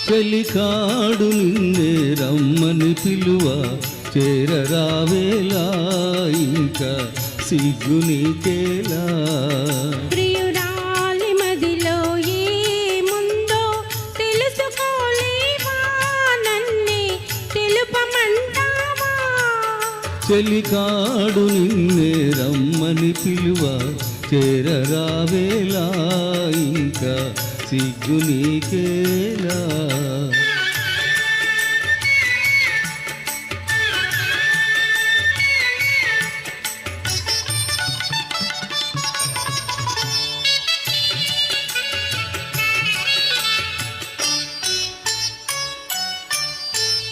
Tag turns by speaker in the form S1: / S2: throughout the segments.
S1: చెలికాడు నిన్నే రమ్మని పిలువ చేరరావేలా ఇంకా సిగ్గు నీకేలా.
S2: ప్రియురాలి మదిలో ఏముందో తెలుసుకోలేవా, నన్నే తెలుపమంటావా.
S1: చెలికాడు నిన్నే రమ్మని పిలువ చేరరావేలా ఇంకా సిగ్గు నీకేలా.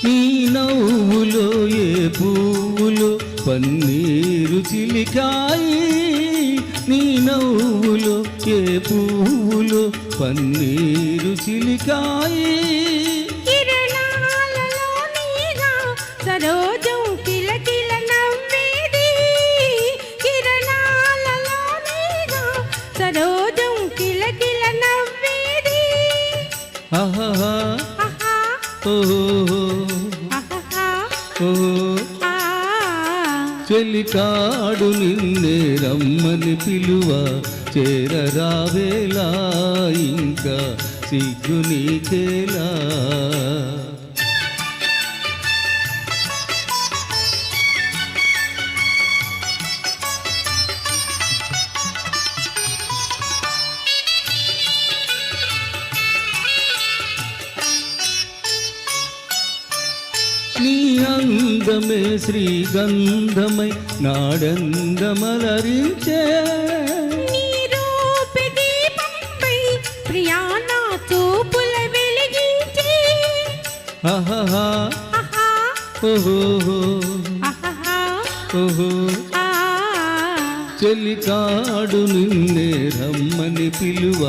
S1: నీ నవ్వులో ఏ పువ్వులో పన్నీరు చిలికాయి, నీ నవ్వులో ఏ పువ్వులో పన్నీరు చిలికాయి.
S2: కిరణాలలో నీగా సరోజం కిలకిల నవ్వేది, కిరణాలలో నీగా సరోజం కిలకిల నవ్వేది.
S1: ఆహా ఓహో ఓహో చెలికాడు నిన్నే రమ్మని పిలువ చేరరావేలా ఇంకా సిగ్గు నీకేలా. నీ అందమే శ్రీగంధమై నాడందమలరించే,
S2: నీ రూపి దీపంపై ప్రియా నా చూపుల వెలిగించే.
S1: ఆహా
S2: ఆహా
S1: ఓహో
S2: ఆహా
S1: ఓహో
S2: ఆ.
S1: చెలికాడు నిన్నే రమ్మని పిలువ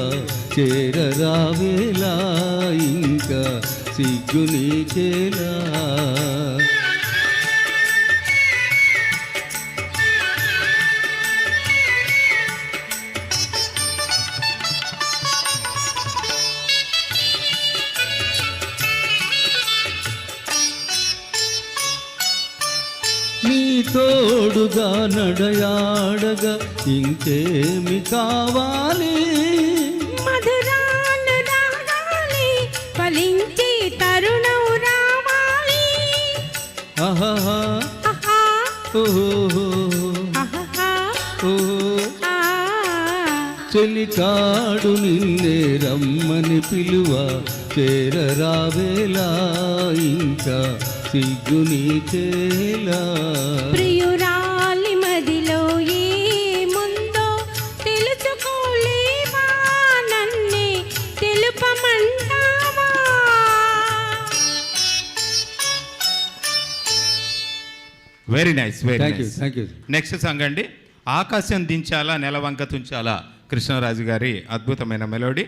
S1: చేరరావేలా ఇంకా సిగ్గు నీకేలా. నీ తోడుగా నడయాడగా ఇంకేమి కావాలి.
S2: మధురాను రాగాలి ఫలించి తరుణం రావాలి.
S1: ఆహా
S2: ఆహా
S1: ఓహో
S2: ఆహా
S1: ఓహో
S2: ఆ.
S1: చెలికాడు నిన్నే రమ్మని పిలువ చేరరావేలా ఇంకా సిగ్గు నీకేలా.
S2: ప్రియురాలి మదిలో ఏముందో తెలుసుకోలేవా, నన్నే తెలుపమంటావా.
S3: Very nice, very nice.
S1: Thank you.
S3: Next song అండి, ఆకాశం దించాలా నెలవంక తుంచాలా, కృష్ణరాజు గారి అద్భుతమైన మెలోడీ.